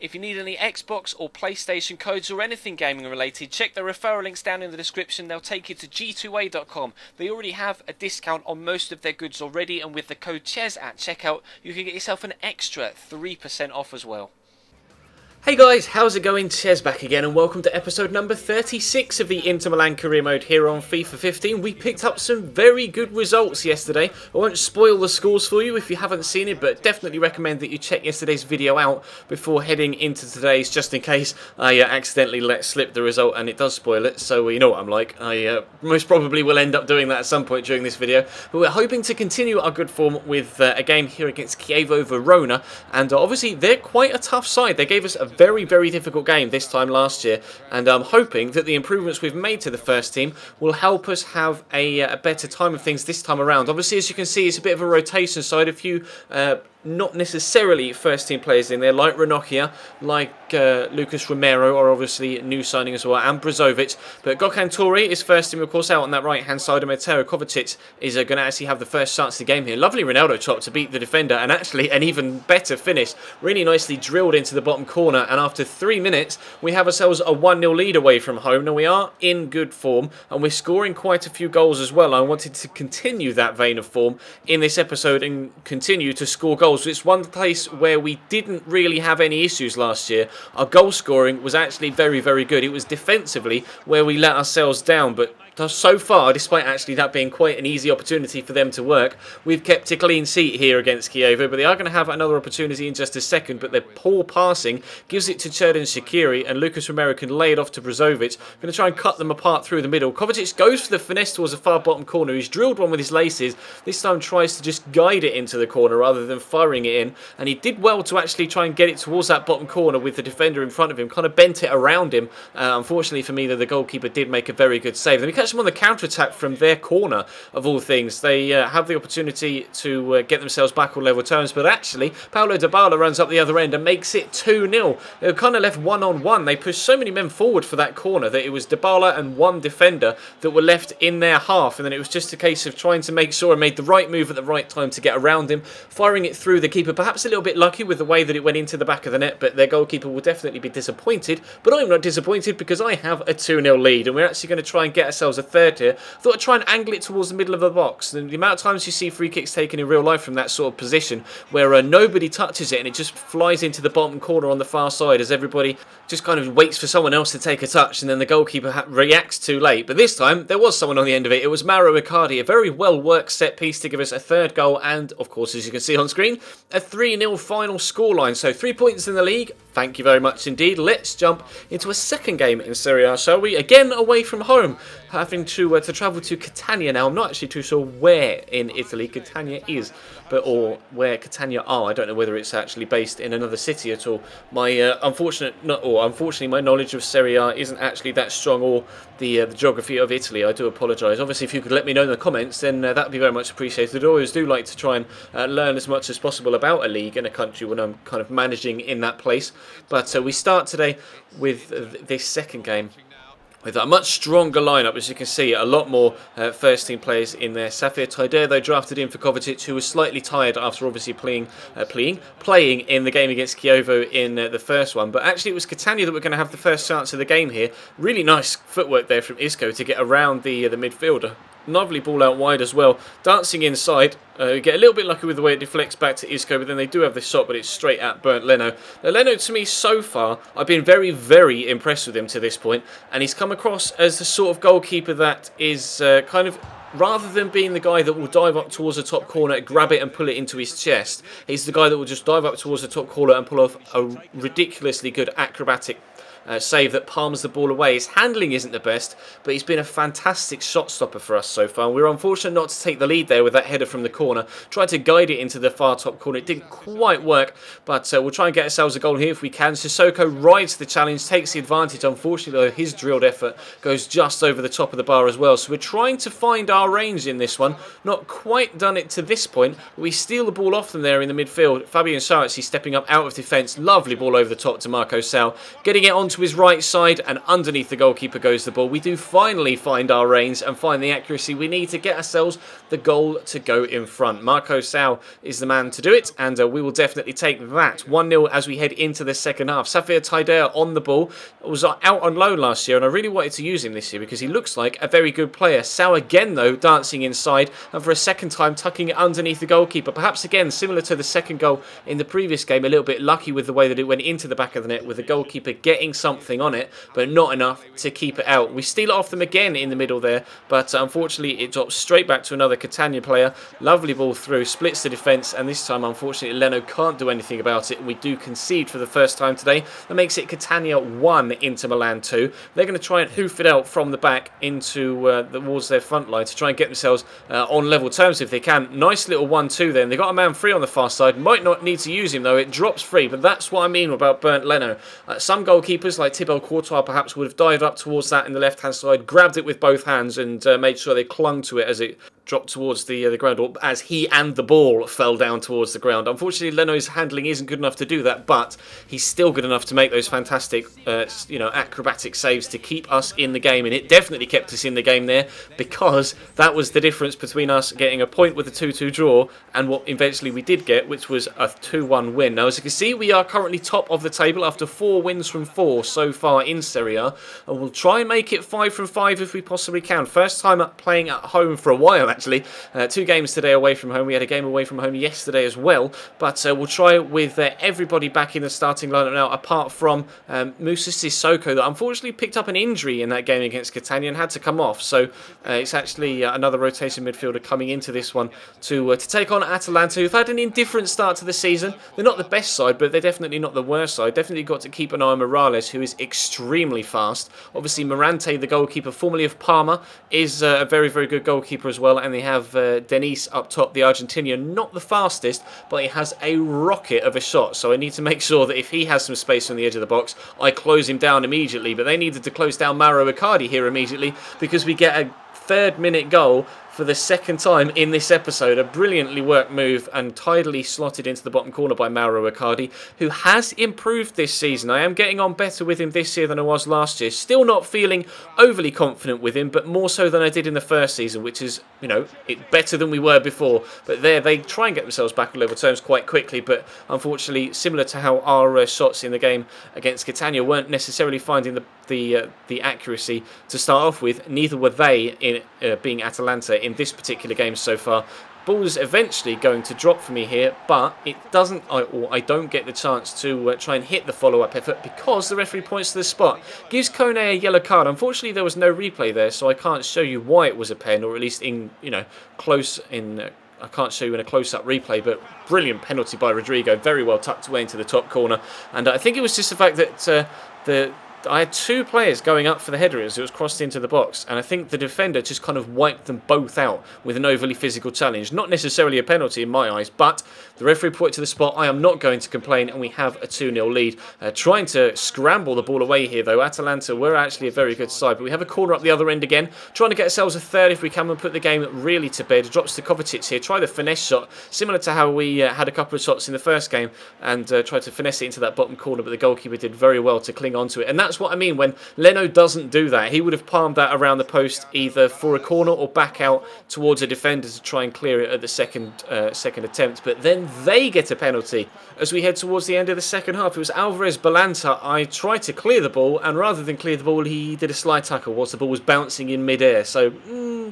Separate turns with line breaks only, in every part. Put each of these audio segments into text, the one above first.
If you need any Xbox or PlayStation codes or anything gaming related, check the referral links down in the description. They'll take you to g2a.com. They already have a discount on most of their goods already, and with the code CHES at checkout, you can get yourself an extra 3% off as well.
Hey guys, how's it going? Chez back again, and welcome to episode number 36 of the Inter Milan career mode here on FIFA 15. We picked up some very good results yesterday. I won't spoil the scores for you if you haven't seen it, but definitely recommend that you check yesterday's video out before heading into today's, just in case I accidentally let slip the result and it does spoil it. So you know what I'm like. I most probably will end up doing that at some point during this video. But we're hoping to continue our good form with a game here against Chievo Verona, and obviously they're quite a tough side. They gave us a very difficult game this time last year, and I'm hoping that the improvements we've made to the first team will help us have a better time of things this time around. Obviously, as you can see, it's a bit of a rotation side. A few not necessarily first team players in there, like Ranocchia, like Lucas Romero are obviously new signing as well, and Brozovic. But Gökhan Torre is first team, of course, out on that right hand side, and Mateo Kovacic is going to actually have the first chance of the game here. Lovely Ronaldo chop to beat the defender, and actually an even better finish. Really nicely drilled into the bottom corner, and after 3 minutes, we have ourselves a 1-0 lead away from home. Now, we are in good form, and we're scoring quite a few goals as well. I wanted to continue that vein of form in this episode and continue to score goals. It's one place where we didn't really have any issues last year. Our goal scoring was actually very good. It was defensively where we let ourselves down, but so far, despite actually that being quite an easy opportunity for them to work, we've kept a clean sheet here against Chievo, but they are going to have another opportunity in just a second, but their poor passing gives it to Xherdan Shaqiri, and Lucas Romero can lay it off to Brozovic. Going to try and cut them apart through the middle. Kovacic goes for the finesse towards the far bottom corner. He's drilled one with his laces. This time tries to just guide it into the corner rather than firing it in, and he did well to actually try and get it towards that bottom corner with the defender in front of him, kind of bent it around him. Unfortunately for me, the goalkeeper did make a very good save. Then we catch them on the counter-attack from their corner, of all things. They have the opportunity to get themselves back on level terms, but actually Paulo Dybala runs up the other end and makes it 2-0. They were kind of left one-on-one. They pushed so many men forward for that corner that it was Dybala and one defender that were left in their half, and then it was just a case of trying to make sure I made the right move at the right time to get around him, firing it through the keeper. Perhaps a little bit lucky with the way that it went into the back of the net, but their goalkeeper will definitely be disappointed. But I'm not disappointed because I have a 2-0 lead, and we're actually going to try and get ourselves a third here. I thought I'd try and angle it towards the middle of the box. And the amount of times you see free kicks taken in real life from that sort of position where nobody touches it and it just flies into the bottom corner on the far side as everybody just kind of waits for someone else to take a touch, and then the goalkeeper reacts too late. But this time there was someone on the end of it. It was Mauro Icardi, a very well worked set piece to give us a third goal, and of course, as you can see on screen, a 3-0 final scoreline. So 3 points in the league. Thank you very much indeed. Let's jump into a second game in Serie A, shall we? Again, away from home, having to travel to Catania now. I'm not actually too sure where in Italy Catania is, or where Catania are. I don't know whether it's actually based in another city at all. My unfortunately, my knowledge of Serie A isn't actually that strong, or the geography of Italy. I do apologise. Obviously, if you could let me know in the comments, then that would be very much appreciated. I always do like to try and learn as much as possible about a league and a country when I'm kind of managing in that place. But we start today with this second game with a much stronger lineup. As you can see, a lot more first team players in there. Safir Taider, though, drafted in for Kovacic, who was slightly tired after obviously playing in the game against Chievo in the first one. But actually it was Catania that were going to have the first chance of the game here. Really nice footwork there from Isco to get around the midfielder. Lovely ball out wide as well. Dancing inside. Get a little bit lucky with the way it deflects back to Isco, but then they do have the shot, but it's straight at Bernd Leno. Now, Leno, to me, so far, I've been very impressed with him to this point, and he's come across as the sort of goalkeeper that is kind of, rather than being the guy that will dive up towards the top corner, grab it and pull it into his chest, he's the guy that will just dive up towards the top corner and pull off a ridiculously good acrobatic save that palms the ball away. His handling isn't the best, but he's been a fantastic shot stopper for us so far. We were unfortunate not to take the lead there with that header from the corner. Tried to guide it into the far top corner. It didn't quite work, but we'll try and get ourselves a goal here if we can. Sissoko rides the challenge, takes the advantage. Unfortunately, though, his drilled effort goes just over the top of the bar as well. So we're trying to find our range in this one. Not quite done it to this point. We steal the ball off them there in the midfield. Fabian Saracchi stepping up out of defence. Lovely ball over the top to Marco Sal. Getting it onto to his right side, and underneath the goalkeeper goes the ball. We do finally find our reins and find the accuracy we need to get ourselves the goal to go in front. Marco Sau is the man to do it, and we will definitely take that. 1-0 as we head into the second half. Safir Taidea on the ball. Was out on loan last year, and I really wanted to use him this year because he looks like a very good player. Sau again, though, dancing inside, and for a second time tucking it underneath the goalkeeper. Perhaps again, similar to the second goal in the previous game, a little bit lucky with the way that it went into the back of the net, with the goalkeeper getting something on it, but not enough to keep it out. We steal it off them again in the middle there, but unfortunately it drops straight back to another Catania player. Lovely ball through, splits the defence, and this time unfortunately Leno can't do anything about it. We do concede for the first time today. That makes it Catania 1, Inter Milan 2. They're going to try and hoof it out from the back into towards their front line to try and get themselves on level terms if they can. Nice little 1-2 then. They got a man free on the far side. Might not need to use him though. It drops free, but that's what I mean about Bernd Leno. Some goalkeepers like Thibaut Courtois perhaps would have dived up towards that in the left hand side, grabbed it with both hands and made sure they clung to it as it dropped towards the ground, or as he and the ball fell down towards the ground. Unfortunately, Leno's handling isn't good enough to do that, but he's still good enough to make those fantastic, acrobatic saves to keep us in the game, and it definitely kept us in the game there, because that was the difference between us getting a point with a 2-2 draw and what eventually we did get, which was a 2-1 win. Now, as you can see, we are currently top of the table after 4 wins from 4 so far in Serie A, and we'll try and make it 5 from 5 if we possibly can. First time playing at home for a while, actually. 2 games today away from home. We had a game away from home yesterday as well, but we'll try with everybody back in the starting lineup now, apart from Moussa Sissoko, that unfortunately picked up an injury in that game against Catania and had to come off. So it's actually another rotation midfielder coming into this one to take on Atalanta, who've had an indifferent start to the season. They're not the best side, but they're definitely not the worst side. Definitely got to keep an eye on Morales, who is extremely fast. Obviously, Morante, the goalkeeper formerly of Parma, is a very, very good goalkeeper as well, and they have Denis up top, the Argentinian, not the fastest, but he has a rocket of a shot, so I need to make sure that if he has some space on the edge of the box, I close him down immediately. But they needed to close down Mauro Icardi here immediately, because we get a 3rd-minute goal for the second time in this episode. A brilliantly worked move and tidily slotted into the bottom corner by Mauro Icardi, who has improved this season. I am getting on better with him this year than I was last year. Still not feeling overly confident with him, but more so than I did in the first season, which is, better than we were before. But there, they try and get themselves back on level terms quite quickly, but unfortunately, similar to how our shots in the game against Catania weren't necessarily finding the accuracy to start off with, neither were they in being Atalanta in this particular game so far. Ball's eventually going to drop for me here, but it doesn't, I don't get the chance to try and hit the follow-up effort because the referee points to the spot. Gives Kone a yellow card. Unfortunately, there was no replay there, so I can't show you why it was a pen, or at least in, I can't show you in a close-up replay, but brilliant penalty by Rodrigo, very well tucked away into the top corner. And I think it was just the fact that I had 2 players going up for the header as it was crossed into the box, and I think the defender just kind of wiped them both out with an overly physical challenge. Not necessarily a penalty in my eyes, but the referee put it to the spot. I am not going to complain, and we have a 2-0 lead. Trying to scramble the ball away here, though. Atalanta were actually a very good side, but we have a corner up the other end again. Trying to get ourselves a 3rd if we can and put the game really to bed. Drops to Kovacic here. Try the finesse shot, similar to how we had a couple of shots in the first game, and tried to finesse it into that bottom corner, but the goalkeeper did very well to cling onto it. And that's what I mean when Leno doesn't do that. He would have palmed that around the post either for a corner or back out towards a defender to try and clear it at the second attempt. But then they get a penalty as we head towards the end of the second half. It was Alvarez Balanta. I tried to clear the ball, and rather than clear the ball, he did a slide tackle whilst the ball was bouncing in mid-air. So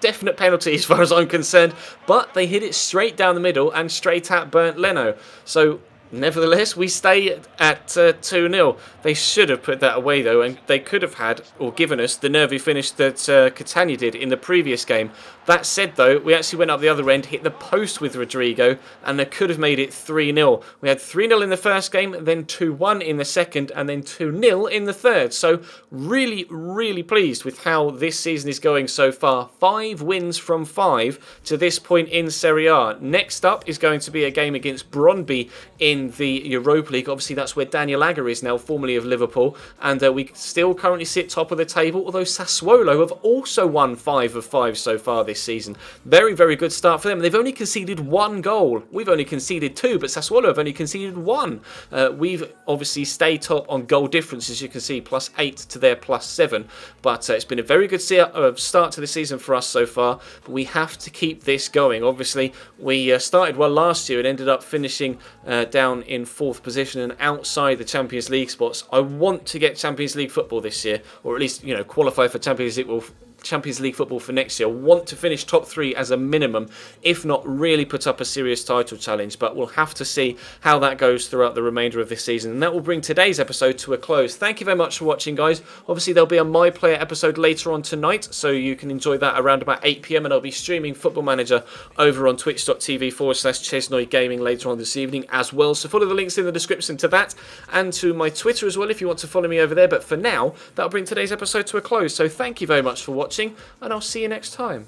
definite penalty as far as I'm concerned. But they hit it straight down the middle and straight at Bernd Leno. So nevertheless, we stay at 2-0. They should have put that away, though, and they could have had, or given us, the nervy finish that Catania did in the previous game. That said, though, we actually went up the other end, hit the post with Rodrigo, and they could have made it 3-0. We had 3-0 in the first game, then 2-1 in the second, and then 2-0 in the third. So really, really pleased with how this season is going so far. 5 wins from 5 to this point in Serie A. Next up is going to be a game against Brøndby in in the Europa League. Obviously, that's where Daniel Agger is now, formerly of Liverpool, and we still currently sit top of the table, although Sassuolo have also won 5 of 5 so far this season. Very, very good start for them. They've only conceded 1 goal. We've only conceded 2, but Sassuolo have only conceded 1. We've obviously stayed top on goal difference, as you can see, +8 to their +7, but it's been a very good start to the season for us so far, but we have to keep this going. Obviously, we started well last year and ended up finishing down in 4th position and outside the Champions League spots. I want to get Champions League football this year, or at least, qualify for Champions League football for next year. I want to finish top 3 as a minimum, if not really put up a serious title challenge, but we'll have to see how that goes throughout the remainder of this season. And that will bring today's episode to a close. Thank you very much for watching, guys. Obviously, there'll be a My Player episode later on tonight, so you can enjoy that around about 8 PM, and I'll be streaming Football Manager over on twitch.tv/Chesnoy Gaming later on this evening as well. So follow the links in the description to that and to my Twitter as well if you want to follow me over there. But for now, that'll bring today's episode to a close. So thank you very much for watching, and I'll see you next time.